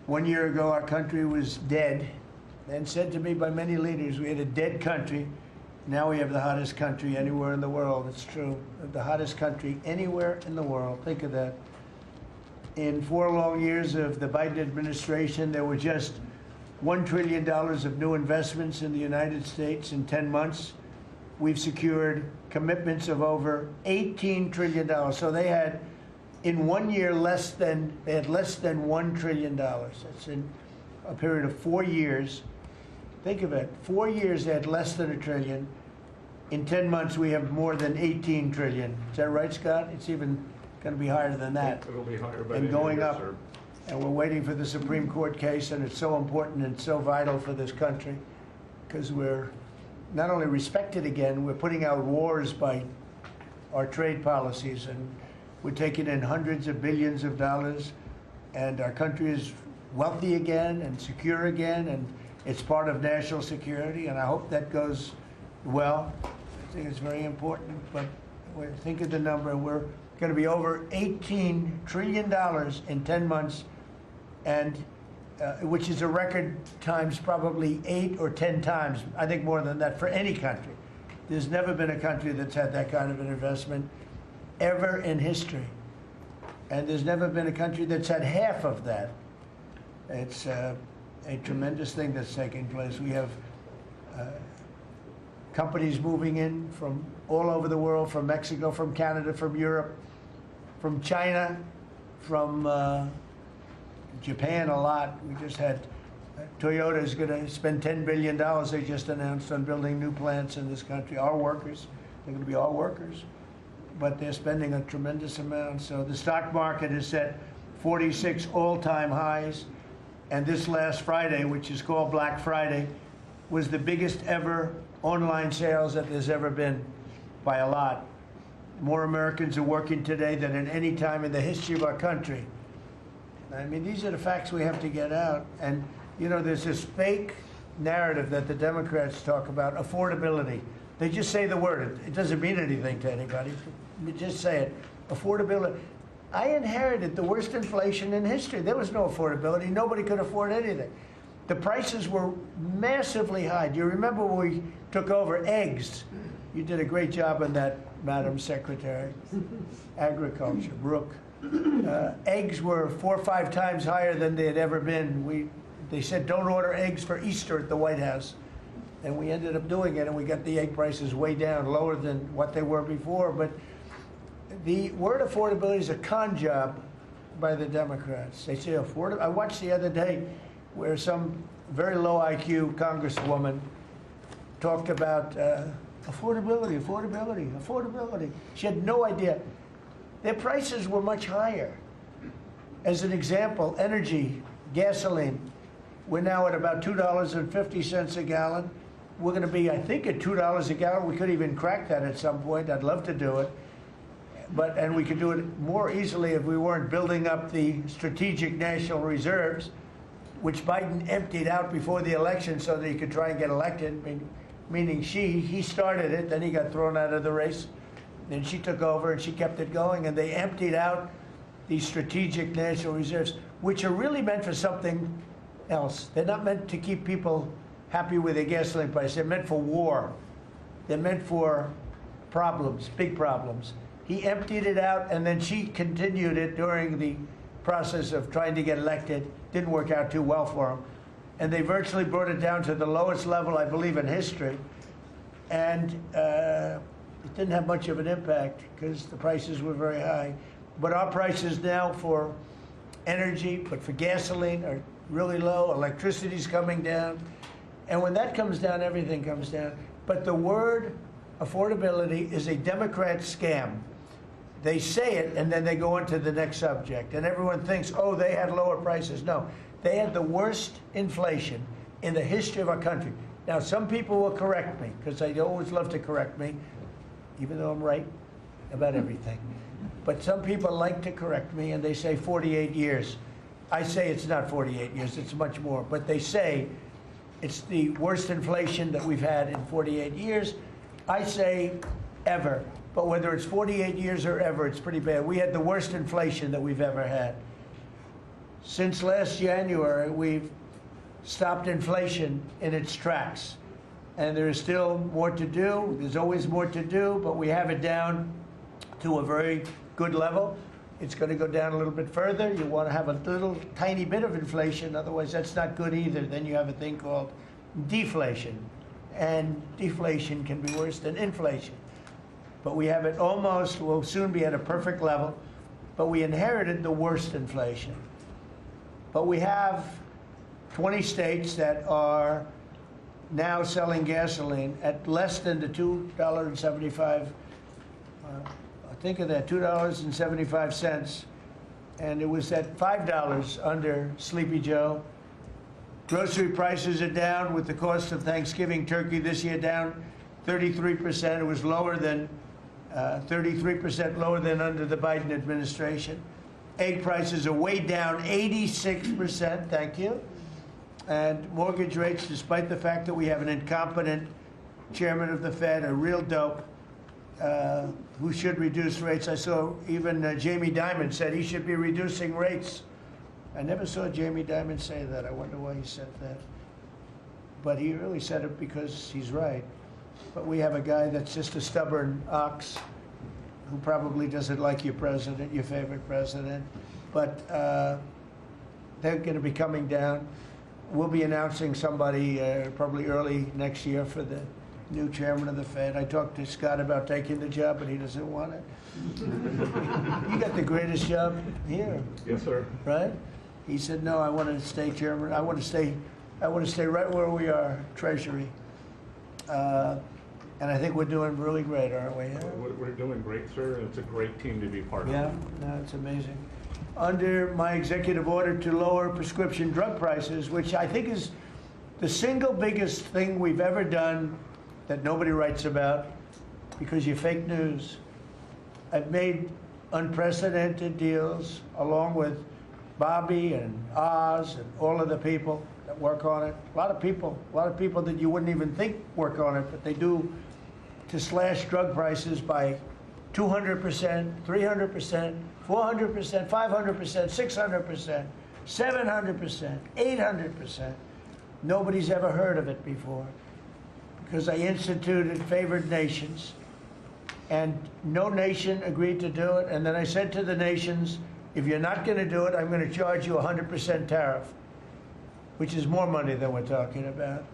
1 year ago, our country was dead, and said to me by many leaders, we had a dead country. Now we have the hottest country anywhere in the world. It's true. The hottest country anywhere in the world. Think of that. In 4 long years of the Biden administration, there were just $1 trillion of new investments in the United States in 10 months. We've secured commitments of over $18 trillion. So they had, in 1 year, less than $1 trillion. That's in a period of 4 years. Think of it, 4 years they had less than $1 trillion. In 10 months, we have more than $18 trillion. Is that right, Scott? It's even going to be higher than that. It'll be higher by and going up. Sir. And we're waiting for the Supreme Court case, and it's so important and so vital for this country, because we're not only respected again, we're putting out wars by our trade policies, and we're taking in hundreds of billions of dollars, and our country is wealthy again and secure again, and it's part of national security, and I hope that goes well. I think it's very important, but think of the number. We're going to be over $18 trillion in 10 months, and which is a record times probably 8 or 10 times, I think more than that, for any country. There's never been a country that's had that kind of an investment ever in history. And there's never been a country that's had half of that. It's a tremendous thing that's taking place. We have companies moving in from all over the world, from Mexico, from Canada, from Europe, from China, from Japan a lot. We just had Toyota is going to spend $10 billion, they just announced, on building new plants in this country. Our workers, they're going to be our workers, but they're spending a tremendous amount. So the stock market is set 46 all-time highs. And this last Friday, which is called Black Friday, was the biggest ever online sales that there's ever been, by a lot. More Americans are working today than at any time in the history of our country. I mean, these are the facts we have to get out. And, you know, there's this fake narrative that the Democrats talk about, affordability. They just say the word. It doesn't mean anything to anybody. You just say it. Affordability. I inherited the worst inflation in history. There was no affordability. Nobody could afford anything. The prices were massively high. Do you remember when we took over eggs? You did a great job on that, Madam Secretary. Agriculture, Brooke. Eggs were 4 or 5 times higher than they had ever been. They said, don't order eggs for Easter at the White House. And we ended up doing it, and we got the egg prices way down, lower than what they were before. But the word affordability is a con job by the Democrats. They say affordable. I watched the other day where some very low IQ congresswoman talked about affordability, affordability, affordability. She had no idea. Their prices were much higher. As an example, energy, gasoline, we're now at about $2.50 a gallon. We're going to be, I think, at $2 a gallon. We could even crack that at some point. I'd love to do it. And we could do it more easily if we weren't building up the strategic national reserves, which Biden emptied out before the election so that he could try and get elected, meaning he started it, then he got thrown out of the race. Then she took over and she kept it going, and they emptied out these strategic national reserves, which are really meant for something else. They're not meant to keep people happy with their gasoline price. They're meant for war. They're meant for problems, big problems. He emptied it out, and then she continued it during the process of trying to get elected. Didn't work out too well for him. And they virtually brought it down to the lowest level, I believe, in history. And it didn't have much of an impact because the prices were very high. But our prices now for energy, but for gasoline, are really low. Electricity's coming down. And when that comes down, everything comes down. But the word affordability is a Democrat scam. They say it, and then they go on to the next subject. And everyone thinks, oh, they had lower prices. No, they had the worst inflation in the history of our country. Now, some people will correct me, because they always love to correct me, even though I'm right about everything. But some people like to correct me, and they say 48 years. I say it's not 48 years, it's much more. But they say it's the worst inflation that we've had in 48 years. I say ever. But whether it's 48 years or ever, it's pretty bad. We had the worst inflation that we've ever had. Since last January, we've stopped inflation in its tracks. And there is still more to do. There's always more to do, but we have it down to a very good level. It's going to go down a little bit further. You want to have a little tiny bit of inflation, otherwise that's not good either. Then you have a thing called deflation, and deflation can be worse than inflation. But we have it almost, we'll soon be at a perfect level, but we inherited the worst inflation. But we have 20 states that are now selling gasoline at less than the $2.75, think of that, $2.75, and it was at $5 under Sleepy Joe. Grocery prices are down with the cost of Thanksgiving turkey this year down 33%. It was lower than 33% lower than under the Biden administration. Egg prices are way down 86%, thank you. And mortgage rates, despite the fact that we have an incompetent chairman of the Fed, a real dope, who should reduce rates. I saw even Jamie Dimon said he should be reducing rates. I never saw Jamie Dimon say that. I wonder why he said that. But he really said it because he's right. But we have a guy that's just a stubborn ox who probably doesn't like your president, your favorite president. But they're going to be coming down. We'll be announcing somebody probably early next year for the new chairman of the Fed. I talked to Scott about taking the job, but he doesn't want it. You got the greatest job here. Yes, sir. Right? He said, no, I want to stay chairman. I want to stay right where we are, Treasury. And I think we're doing really great, aren't we? Yeah? We're doing great, sir. It's a great team to be part of. Yeah, no, it's amazing. Under my executive order to lower prescription drug prices, which I think is the single biggest thing we've ever done that nobody writes about because you're fake news. I've made unprecedented deals along with Bobby and Oz and all of the people that work on it. A lot of people that you wouldn't even think work on it, but they do, to slash drug prices by 200%, 300%, 400%, 500%, 600%, 700%, 800%. Nobody's ever heard of it before because I instituted favored nations and no nation agreed to do it. And then I said to the nations, if you're not going to do it, I'm going to charge you 100% tariff, which is more money than we're talking about.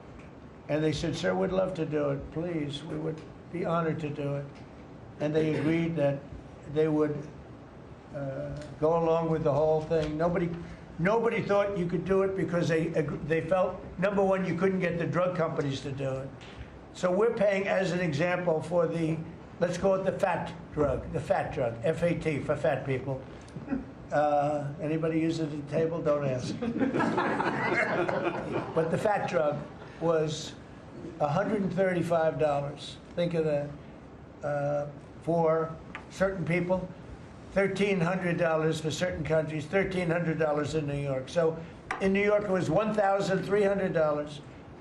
And they said, sir, we'd love to do it. Please, we would be honored to do it. And they agreed that they would go along with the whole thing. Nobody thought you could do it because they felt, number one, you couldn't get the drug companies to do it. So we're paying, as an example, for the, let's call it the fat drug, F-A-T, for fat people. Anybody use it at the table? Don't ask. But the fat drug was $135. Think of that. For certain people, $1,300 for certain countries, $1,300 in New York. So in New York it was $1,300,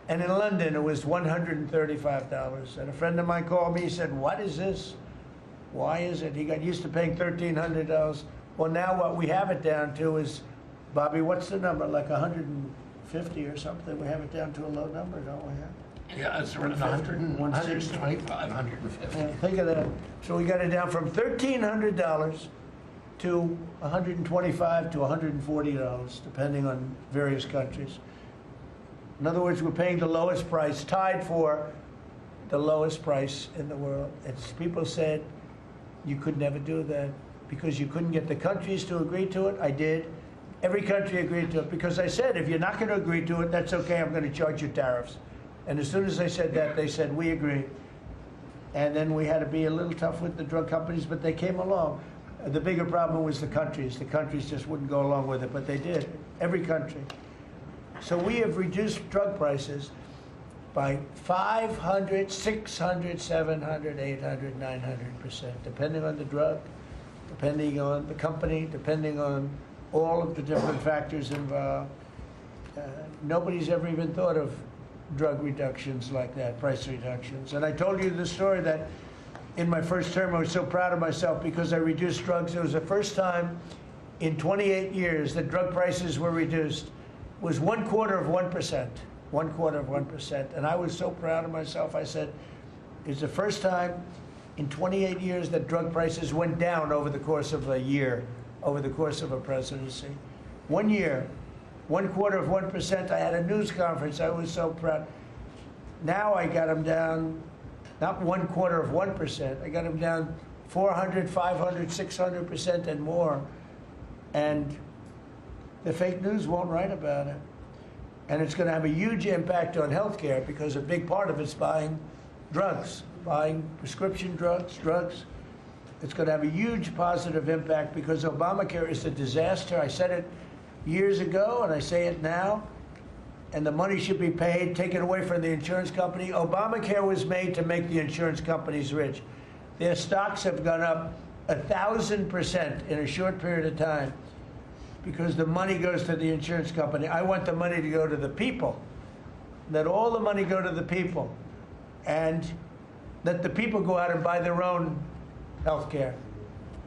and in London it was $135. And a friend of mine called me, he said, what is this? Why is it? He got used to paying $1,300. Well, now what we have it down to is, Bobby, what's the number? Like 150 or something? We have it down to a low number, don't we? Yeah, it's around 100, 125, 150. Yeah, think of that. So we got it down from $1,300 to $125 to $140, depending on various countries. In other words, we're paying the lowest price, tied for the lowest price in the world. It's, people said you could never do that because you couldn't get the countries to agree to it. I did. Every country agreed to it because I said, if you're not going to agree to it, that's okay, I'm going to charge you tariffs. And as soon as I said that, they said, we agree. And then we had to be a little tough with the drug companies, but they came along. The bigger problem was the countries. The countries just wouldn't go along with it, but they did, every country. So we have reduced drug prices by 500, 600, 700, 800, 900%, depending on the drug, depending on the company, depending on all of the different factors involved. Nobody's ever even thought of drug reductions like that, price reductions. And I told you the story that in my first term I was so proud of myself because I reduced drugs. It was the first time in 28 years that drug prices were reduced was 1/4%. 1/4%. And I was so proud of myself. I said, it's the first time in 28 years that drug prices went down over the course of a year, over the course of a presidency. 1 year, 1/4%. I had a news conference. I was so proud. Now I got them down, not 1/4%. I got them down 400, 500, 600% and more. And the fake news won't write about it. And it's going to have a huge impact on healthcare because a big part of it's buying drugs, buying prescription drugs. It's going to have a huge positive impact because Obamacare is a disaster. I said it years ago and I say it now. And the money should be paid, taken away from the insurance company. Obamacare was made to make the insurance companies rich. Their stocks have gone up 1,000% in a short period of time because the money goes to the insurance company. I want the money to go to the people. Let all the money go to the people. And let the people go out and buy their own health care.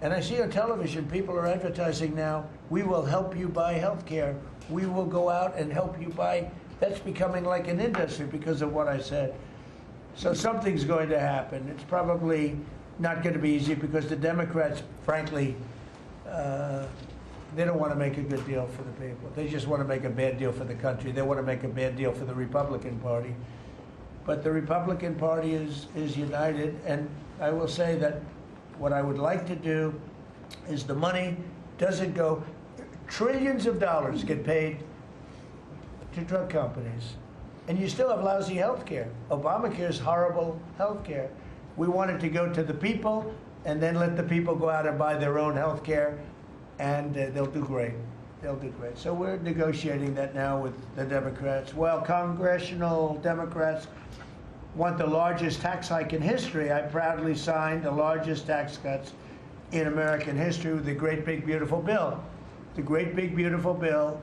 And I see on television, people are advertising now, we will help you buy health care. We will go out and help you buy. That's becoming like an industry because of what I said. So something's going to happen. It's probably not going to be easy because the Democrats, frankly, they don't want to make a good deal for the people. They just want to make a bad deal for the country. They want to make a bad deal for the Republican Party. But the Republican Party is united, and I will say that what I would like to do is the money doesn't go, trillions of dollars get paid to drug companies, and you still have lousy health care. Obamacare is horrible health care. We want it to go to the people, and then let the people go out and buy their own health care, and they'll do great. They'll do great. So we're negotiating that now with the Democrats. Well, congressional Democrats want the largest tax hike in history. I proudly signed the largest tax cuts in American history with the Great Big Beautiful Bill. The Great Big Beautiful Bill,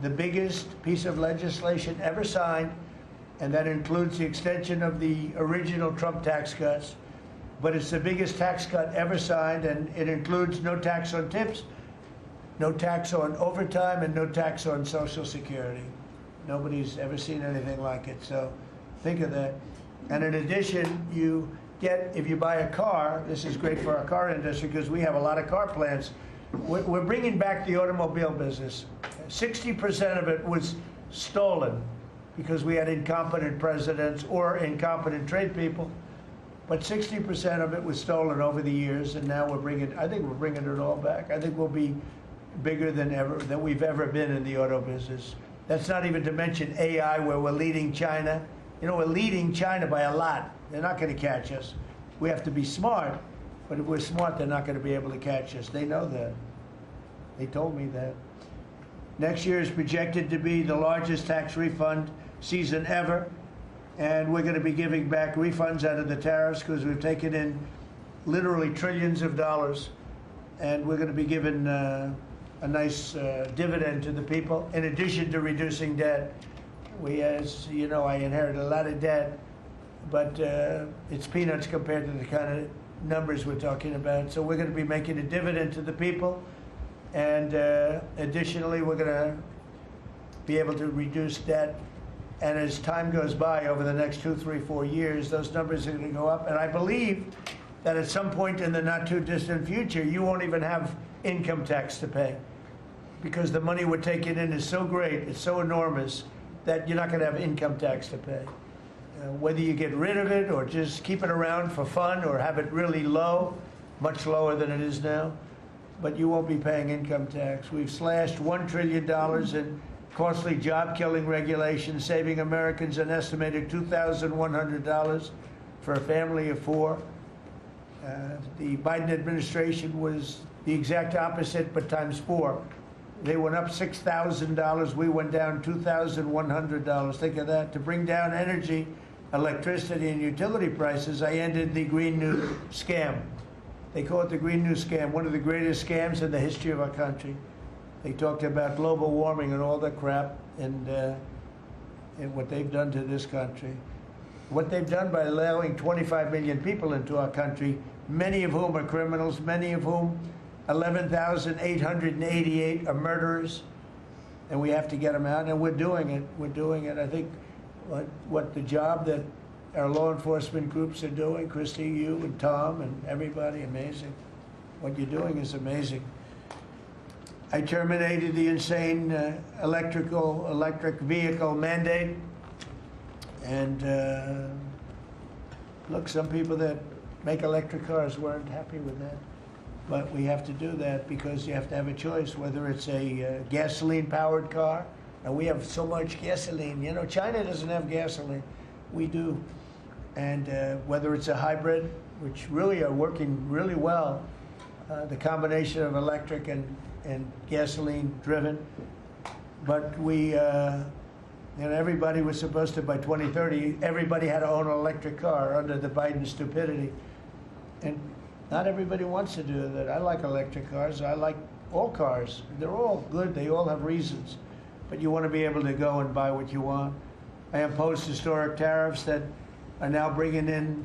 the biggest piece of legislation ever signed, and that includes the extension of the original Trump tax cuts. But it's the biggest tax cut ever signed, and it includes no tax on tips, no tax on overtime, and no tax on Social Security. Nobody's ever seen anything like it, so think of that. And in addition, you get, if you buy a car, this is great for our car industry because we have a lot of car plants. We're bringing back the automobile business. 60% of it was stolen because we had incompetent presidents or incompetent trade people. But 60% of it was stolen over the years, and now I think we're bringing it all back. I think we'll be bigger than we've ever been in the auto business. That's not even to mention AI, where we're leading China. You know, we're leading China by a lot. They're not going to catch us. We have to be smart, but if we're smart, they're not going to be able to catch us. They know that. They told me that. Next year is projected to be the largest tax refund season ever, and we're going to be giving back refunds out of the tariffs because we've taken in literally trillions of dollars, and we're going to be giving a nice dividend to the people, in addition to reducing debt. As you know, I inherited a lot of debt, but it's peanuts compared to the kind of numbers we're talking about. So we're going to be making a dividend to the people, and additionally, we're going to be able to reduce debt. And as time goes by, over the next 2, 3, 4 years, those numbers are going to go up. And I believe that at some point in the not too distant future, you won't even have income tax to pay because the money we're taking in is so great, it's so enormous, that you're not going to have income tax to pay. Whether you get rid of it or just keep it around for fun or have it really low, much lower than it is now, but you won't be paying income tax. We've slashed $1 trillion in costly job-killing regulations, saving Americans an estimated $2,100 for a family of 4. The Biden administration was the exact opposite, but times 4. They went up $6,000. We went down $2,100. Think of that. To bring down energy, electricity, and utility prices, I ended the Green New Scam. They call it the Green New Scam, one of the greatest scams in the history of our country. They talked about global warming and all that crap, and what they've done to this country. What they've done by allowing 25 million people into our country, many of whom are criminals, many of whom 11,888 are murderers, and we have to get them out, and we're doing it. We're doing it. I think what the job that our law enforcement groups are doing, Christy, you and Tom and everybody, amazing. What you're doing is amazing. I terminated the insane electric vehicle mandate, and look, some people that make electric cars weren't happy with that. But we have to do that because you have to have a choice, whether it's a gasoline-powered car, and we have so much gasoline. You know, China doesn't have gasoline. We do. And whether it's a hybrid, which really are working really well, the combination of electric and gasoline-driven. But we, everybody was supposed to, by 2030, everybody had to own an electric car under the Biden stupidity. And not everybody wants to do that. I like electric cars. I like all cars. They're all good. They all have reasons. But you want to be able to go and buy what you want. I opposed historic tariffs that are now bringing in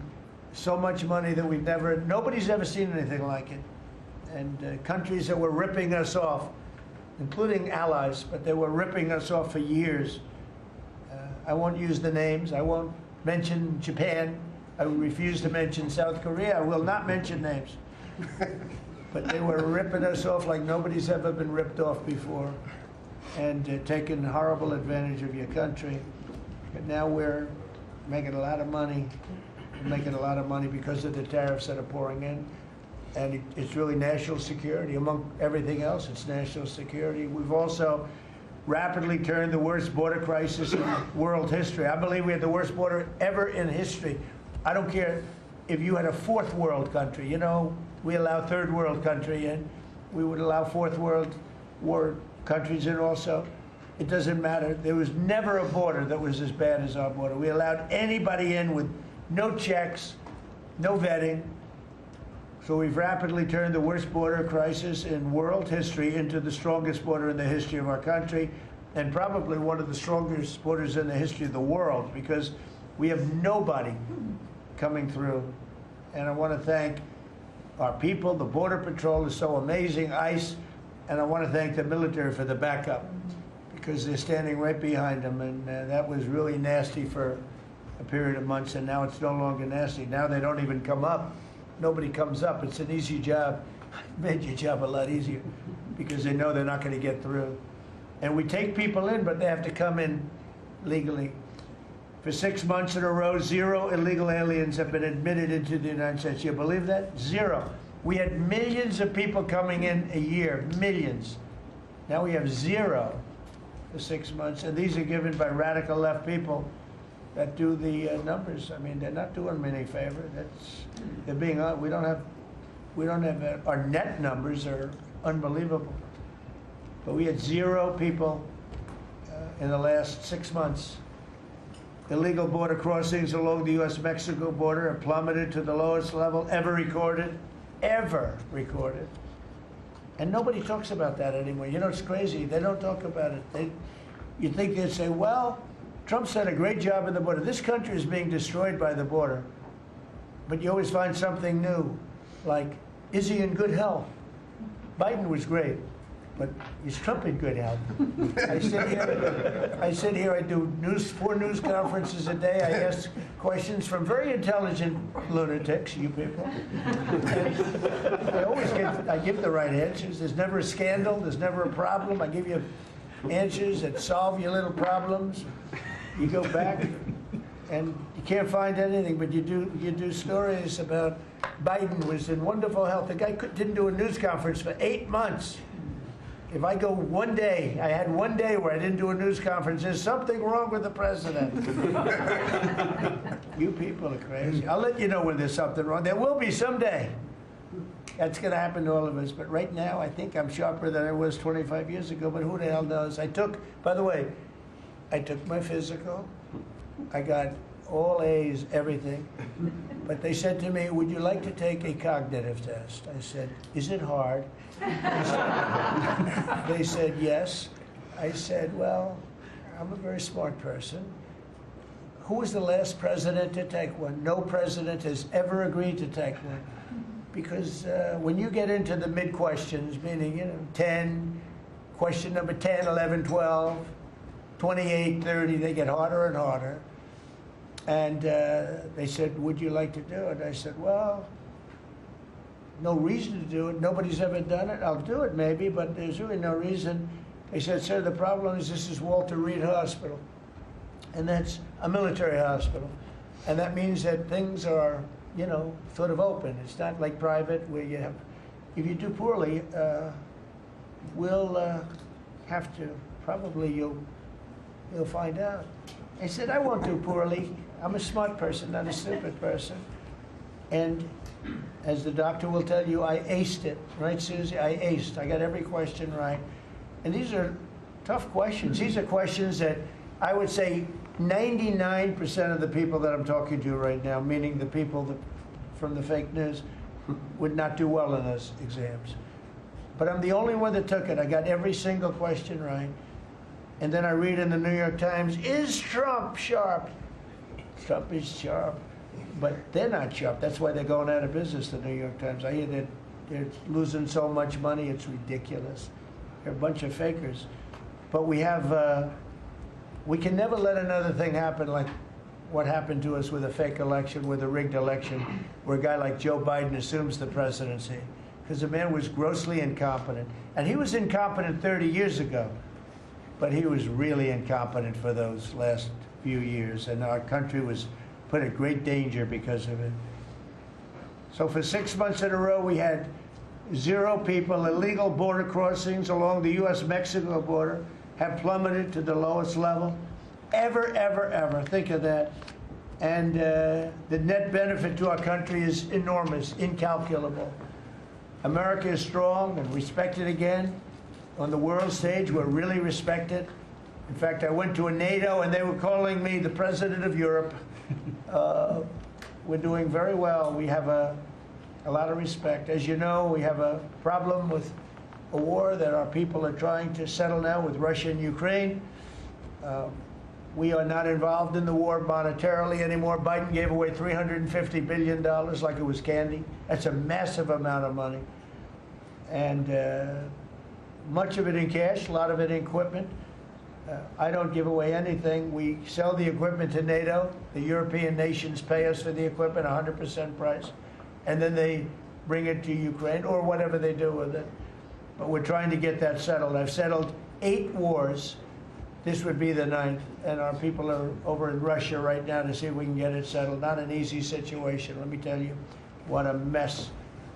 so much money that nobody's ever seen anything like it. And countries that were ripping us off, including allies, but they were ripping us off for years. I won't use the names. I won't mention Japan. I refuse to mention South Korea. I will not mention names. But they were ripping us off like nobody's ever been ripped off before, and taking horrible advantage of your country. But now we're making a lot of money. We're making a lot of money because of the tariffs that are pouring in. And it's really national security. Among everything else, it's national security. We've also rapidly turned the worst border crisis in world history. I believe we had the worst border ever in history. I don't care if you had a fourth world country. You know, we allow third world country in. We would allow fourth world war countries in also. It doesn't matter. There was never a border that was as bad as our border. We allowed anybody in with no checks, no vetting. So we've rapidly turned the worst border crisis in world history into the strongest border in the history of our country, and probably one of the strongest borders in the history of the world, because we have nobody coming through. And I want to thank our people. The Border Patrol is so amazing, ICE, and I want to thank the military for the backup, because they're standing right behind them, and that was really nasty for a period of months, and now it's no longer nasty. Now they don't even come up. Nobody comes up. It's an easy job. It made your job a lot easier because they know they're not going to get through. And we take people in, but they have to come in legally. For 6 months in a row, 0 illegal aliens have been admitted into the United States. You believe that? 0. We had millions of people coming in a year, millions. Now we have 0 for 6 months, and these are given by radical left people that do the numbers. I mean, they're not doing me any favor. They're being on. We don't have our net numbers are unbelievable. But we had 0 people in the last 6 months. Illegal border crossings along the U.S.-Mexico border have plummeted to the lowest level ever recorded. And nobody talks about that anymore. You know, it's crazy. They don't talk about it. You think they'd say, well, Trump's done a great job in the border. This country is being destroyed by the border. But you always find something new, like, is he in good health? Biden was great, but is Trump in good health? I sit here, I do 4 news conferences a day. I ask questions from very intelligent lunatics, you people. And I give the right answers. There's never a scandal, there's never a problem. I give you answers that solve your little problems. You go back and you can't find anything, but you do stories about Biden was in wonderful health. The guy didn't do a news conference for 8 months. If I go one day, I had one day where I didn't do a news conference, there's something wrong with the president. You people are crazy. I'll let you know when there's something wrong. There will be someday. That's going to happen to all of us. But right now, I think I'm sharper than I was 25 years ago, but who the hell knows? By the way, I took my physical. I got all A's, everything. But they said to me, would you like to take a cognitive test? I said, is it hard? They said, yes. I said, well, I'm a very smart person. Who was the last president to take one? No president has ever agreed to take one. because when you get into the mid questions, meaning 10, question number 10, 11, 12, 28, 30, they get harder and harder. And they said, would you like to do it? I said, well, no reason to do it. Nobody's ever done it. I'll do it maybe, but there's really no reason. They said, sir, the problem is this is Walter Reed Hospital. And that's a military hospital. And that means that things are, sort of open. It's not like private where you have, if you do poorly, we'll have to, probably you'll find out. I said, I won't do poorly. I'm a smart person, not a stupid person. And as the doctor will tell you, I aced it, right, Susie? I aced. I got every question right. And these are tough questions. These are questions that I would say 99% of the people that I'm talking to right now, meaning the people that, from the fake news, would not do well in those exams. But I'm the only one that took it. I got every single question right. And then I read in the New York Times, is Trump sharp? Trump is sharp. But they're not sharp. That's why they're going out of business, the New York Times. I hear that they're losing so much money, it's ridiculous. They're a bunch of fakers. But we have, we can never let another thing happen like what happened to us with a fake election, with a rigged election, where a guy like Joe Biden assumes the presidency. Because the man was grossly incompetent. And he was incompetent 30 years ago. But he was really incompetent for those last few years. And our country was put at great danger because of it. So for 6 months in a row, we had 0 people. Illegal border crossings along the U.S.-Mexico border have plummeted to the lowest level ever, ever, ever. Think of that. And the net benefit to our country is enormous, incalculable. America is strong and respected again. On the world stage, we're really respected. In fact, I went to a NATO and they were calling me the president of Europe. We're doing very well. We have a lot of respect. As you know, we have a problem with a war that our people are trying to settle now with Russia and Ukraine. We are not involved in the war monetarily anymore. Biden gave away $350 billion like it was candy. That's a massive amount of money. And much of it in cash, a lot of it in equipment. I don't give away anything. We sell the equipment to NATO. The European nations pay us for the equipment, 100% price. And then they bring it to Ukraine or whatever they do with it. But we're trying to get that settled. I've settled 8 wars. This would be the 9th. And our people are over in Russia right now to see if we can get it settled. Not an easy situation. Let me tell you what a mess.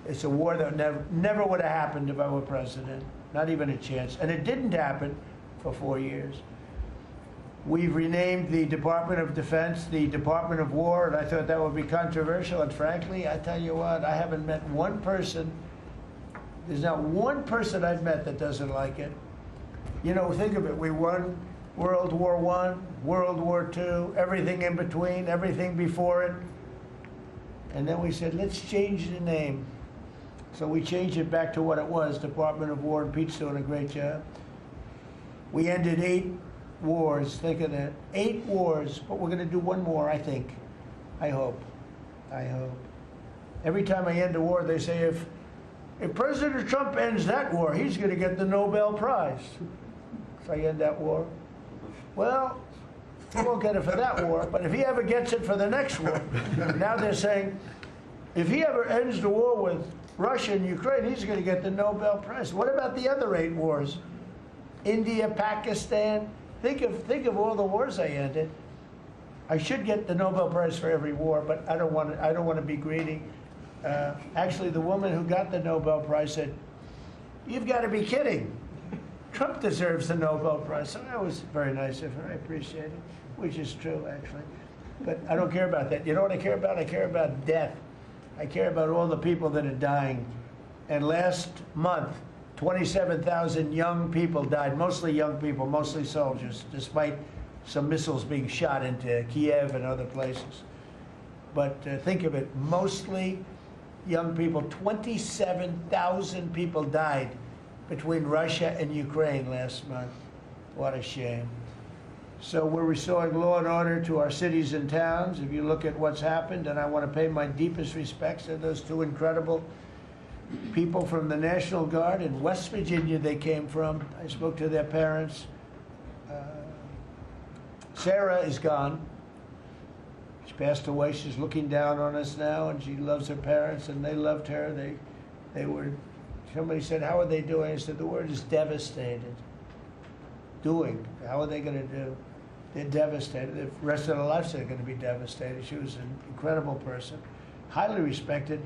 It's a war that never would have happened if I were president. Not even a chance. And it didn't happen for 4 years. We've renamed the Department of Defense the Department of War, and I thought that would be controversial. And frankly, I tell you what, I haven't met one person, there's not one person I've met that doesn't like it. Think of it, we won World War I, World War II, everything in between, everything before it. And then we said, let's change the name. So we changed it back to what it was, Department of War, and Pete's doing a great job. We ended 8 wars, think of that. 8 wars, but we're going to do one more, I think. I hope. Every time I end a war, they say, if President Trump ends that war, he's going to get the Nobel Prize. So I end that war. Well, he won't get it for that war, but if he ever gets it for the next war, now they're saying, if he ever ends the war with Russia and Ukraine, he's going to get the Nobel Prize. What about the other 8 wars? India, Pakistan. Think of all the wars I ended. I should get the Nobel Prize for every war, but I don't want to be greedy. Actually, the woman who got the Nobel Prize said, "You've got to be kidding. Trump deserves the Nobel Prize." So that was very nice of her. I appreciate it, which is true, actually. But I don't care about that. You know what I care about? I care about death. I care about all the people that are dying. And last month, 27,000 young people died, mostly young people, mostly soldiers, despite some missiles being shot into Kiev and other places. But think of it, mostly young people. 27,000 people died between Russia and Ukraine last month. What a shame. So we're restoring law and order to our cities and towns. If you look at what's happened, and I want to pay my deepest respects to those 2 incredible people from the National Guard in West Virginia they came from. I spoke to their parents. Sarah is gone. She passed away. She's looking down on us now, and she loves her parents, and they loved her. They were, somebody said, how are they doing? I said, the word is devastated. Doing. How are they going to do? They're devastated. The rest of their lives they're going to be devastated. She was an incredible person, highly respected,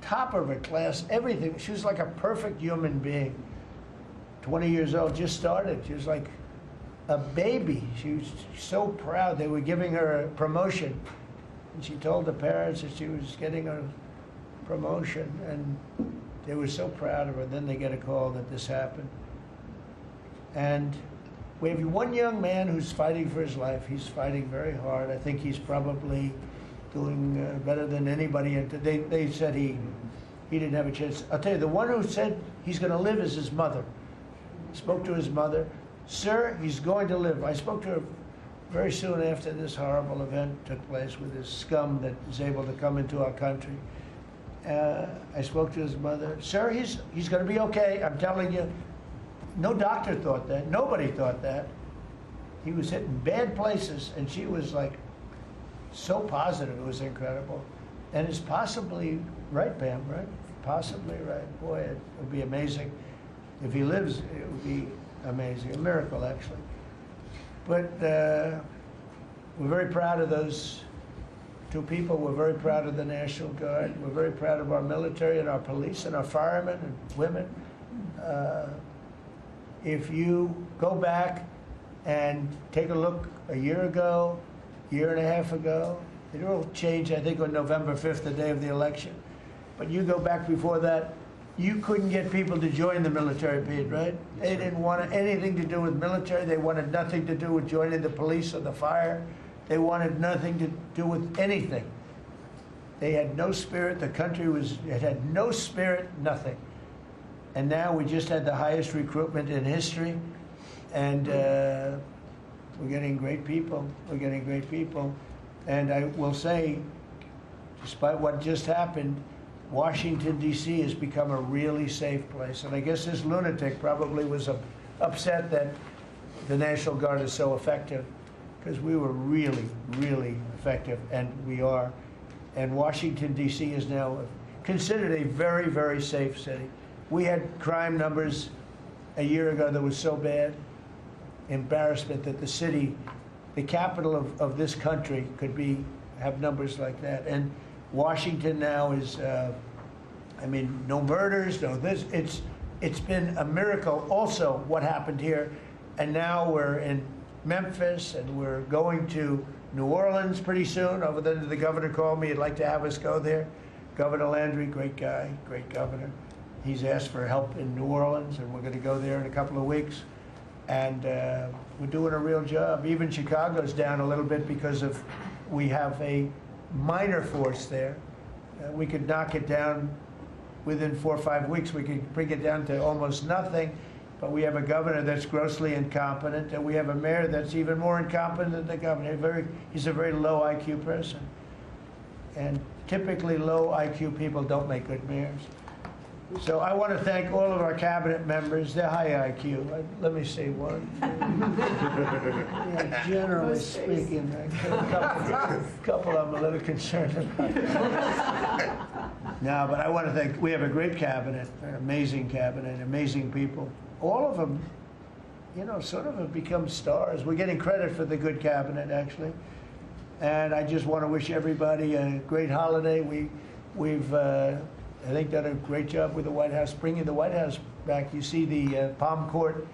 top of her class, everything. She was like a perfect human being. 20 years old, just started. She was like a baby. She was so proud. They were giving her a promotion. And she told the parents that she was getting a promotion, and they were so proud of her. Then they get a call that this happened. And we have one young man who's fighting for his life. He's fighting very hard. I think he's probably doing better than anybody. They said he didn't have a chance. I'll tell you, the one who said he's going to live is his mother. Spoke to his mother. Sir, he's going to live. I spoke to her very soon after this horrible event took place with this scum that is able to come into our country. I spoke to his mother. Sir, he's going to be okay. I'm telling you. No doctor thought that. Nobody thought that. He was hitting bad places, and she was like so positive. It was incredible. And it's possibly right, Pam, right? Possibly right. Boy, it would be amazing. If he lives, it would be amazing. A miracle, actually. But we're very proud of those two people. We're very proud of the National Guard. We're very proud of our military and our police and our firemen and women. If you go back and take a look a year ago, year and a half ago, it all changed, I think, on November 5th, the day of the election. But you go back before that, you couldn't get people to join the military, Pete, right? They didn't want anything to do with military. They wanted nothing to do with joining the police or the fire. They wanted nothing to do with anything. They had no spirit. The country it had no spirit, nothing. And now we just had the highest recruitment in history, and we're getting great people. We're getting great people. And I will say, despite what just happened, Washington, D.C. has become a really safe place. And I guess this lunatic probably was upset that the National Guard is so effective, because we were really, really effective, and we are. And Washington, D.C. is now considered a very, very safe city. We had crime numbers a year ago that was so bad, embarrassment, that the city, the capital of this country, could have numbers like that. And Washington now is, I mean, no murders, no this. It's been a miracle also what happened here. And now we're in Memphis, and we're going to New Orleans pretty soon. Over there, the governor called me. He'd like to have us go there. Governor Landry, great guy, great governor. He's asked for help in New Orleans, and we're going to go there in a couple of weeks. And we're doing a real job. Even Chicago's down a little bit because we have a minor force there. We could knock it down within 4 or 5 weeks. We could bring it down to almost nothing. But we have a governor that's grossly incompetent, and we have a mayor that's even more incompetent than the governor. He's a very low IQ person. And typically low IQ people don't make good mayors. So I want to thank all of our cabinet members. They're high IQ. Let me see one. Yeah, generally speaking, a couple I'm a little concerned about. No, but I want to thank, we have a great cabinet, an amazing cabinet, amazing people. All of them, you know, sort of have become stars. We're getting credit for the good cabinet, actually. And I just want to wish everybody a great holiday. We've I think done a great job with the White House, bringing the White House back. You see the Palm Court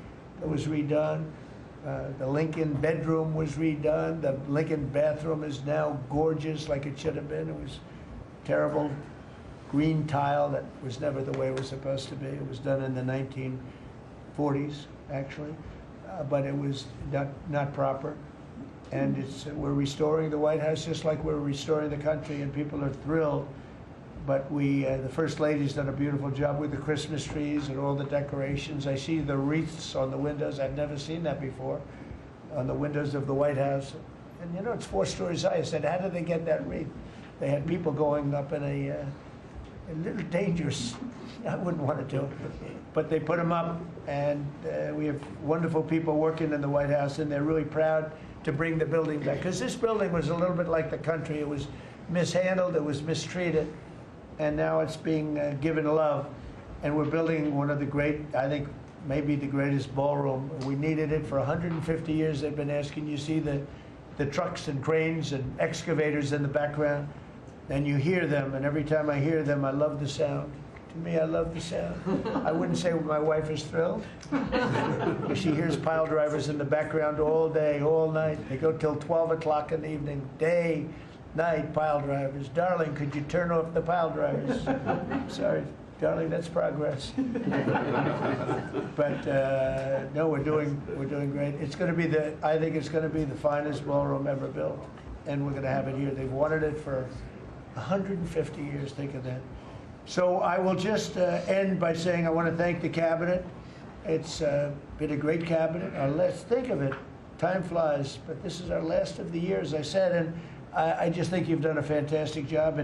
that was redone. The Lincoln bedroom was redone. The Lincoln bathroom is now gorgeous, like it should have been. It was terrible green tile that was never the way it was supposed to be. It was done in the 1940s, actually, but it was not proper. And we're restoring the White House just like we're restoring the country, and people are thrilled. But the First Lady's done a beautiful job with the Christmas trees and all the decorations. I see the wreaths on the windows. I've never seen that before, on the windows of the White House. And you know, it's 4 stories high. I said, how did they get that wreath? They had people going up in a little dangerous. I wouldn't want to do it. But they put them up, and we have wonderful people working in the White House, and they're really proud to bring the building back. Because this building was a little bit like the country. It was mishandled, it was mistreated, and now it's being given love. And we're building one of the great, I think, maybe the greatest ballroom. We needed it for 150 years. They've been asking. You see the trucks and cranes and excavators in the background, and you hear them, and every time I hear them, I love the sound. To me, I love the sound. I wouldn't say my wife is thrilled. She hears pile drivers in the background all day, all night. They go till 12 o'clock in the evening, day, night, pile drivers. Darling, could you turn off the pile drivers? Sorry, darling, that's progress. But no, we're doing great. It's going to be I think it's going to be the finest ballroom ever built, and we're going to have it here. They've wanted it for 150 years. Think of that. So I will just end by saying I want to thank the cabinet. It's been a great cabinet. Let's think of it. Time flies, but this is our last of the year, as I said, and I just think you've done a fantastic job. And